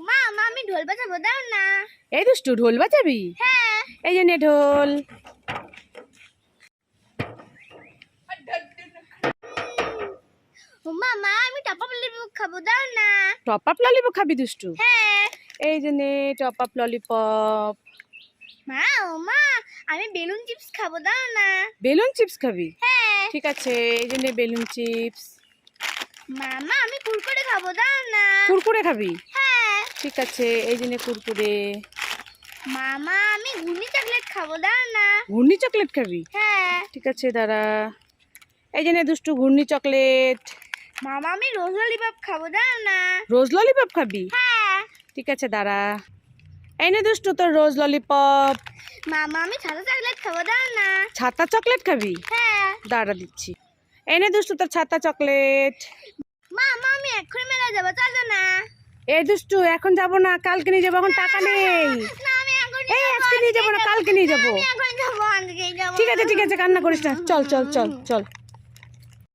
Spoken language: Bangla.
মা মা আমি ঢোল বাজাবো, দাও না। এই দুষ্টু, ঢোল বাজাবি? হ্যাঁ। এই যে নে ঢোল। মা মা আমি টপ আপ ললিপপ খাবো, দাও না। টপ আপ ললিপপ খাবি দুষ্টু? হ্যাঁ। এই যে নে টপ আপ ললিপপ। মা মা আমি বেলুন চিপস খাবো, দাও না। বেলুন চিপস খাবি? হ্যাঁ। ঠিক আছে, এই যে নে বেলুন চিপস। মামা আমি কুরকুরে খাবো, দাও না। কুরকুরে খাবি? হ্যাঁ। ঠিক আছে, এই যে নে কুরকুরে। মামা আমি ঘুনি চকলেট খাবো, দাও না। ঘূর্ণি চকলেট খাবি? হ্যাঁ। ঠিক আছে দাঁড়া। এই যে নে দুষ্টু ঘূর্ণি চকলেট। মামা আমি রোজ ললিপপ খাবো, দাও না। রোজ ললিপপ খাবি? হ্যাঁ। ঠিক আছে দাঁড়া। এই নে দুষ্টু তোর রোজ ললিপপ। মামা আমি ছাতা চকলেট খাবো, দাও না। ছাতা চকলেট খাবি? হ্যাঁ। দাঁড়া দিচ্ছি। এই নে দুষ্টু তোর ছাতা চকলেট। মামা আমি এক্ষুনি মেলা যাবো, চলো না। এই দুষ্টু এখন যাব না, কালকে নিয়ে যাবো, এখন টাকা নেই। না আমি এখন এই আজকে নিয়ে যাবো না, কালকে নিয়ে যাবো। এখন যাবো, আজকেই যাবো। ঠিক আছে কান্না করিস না, চল চল চল চল।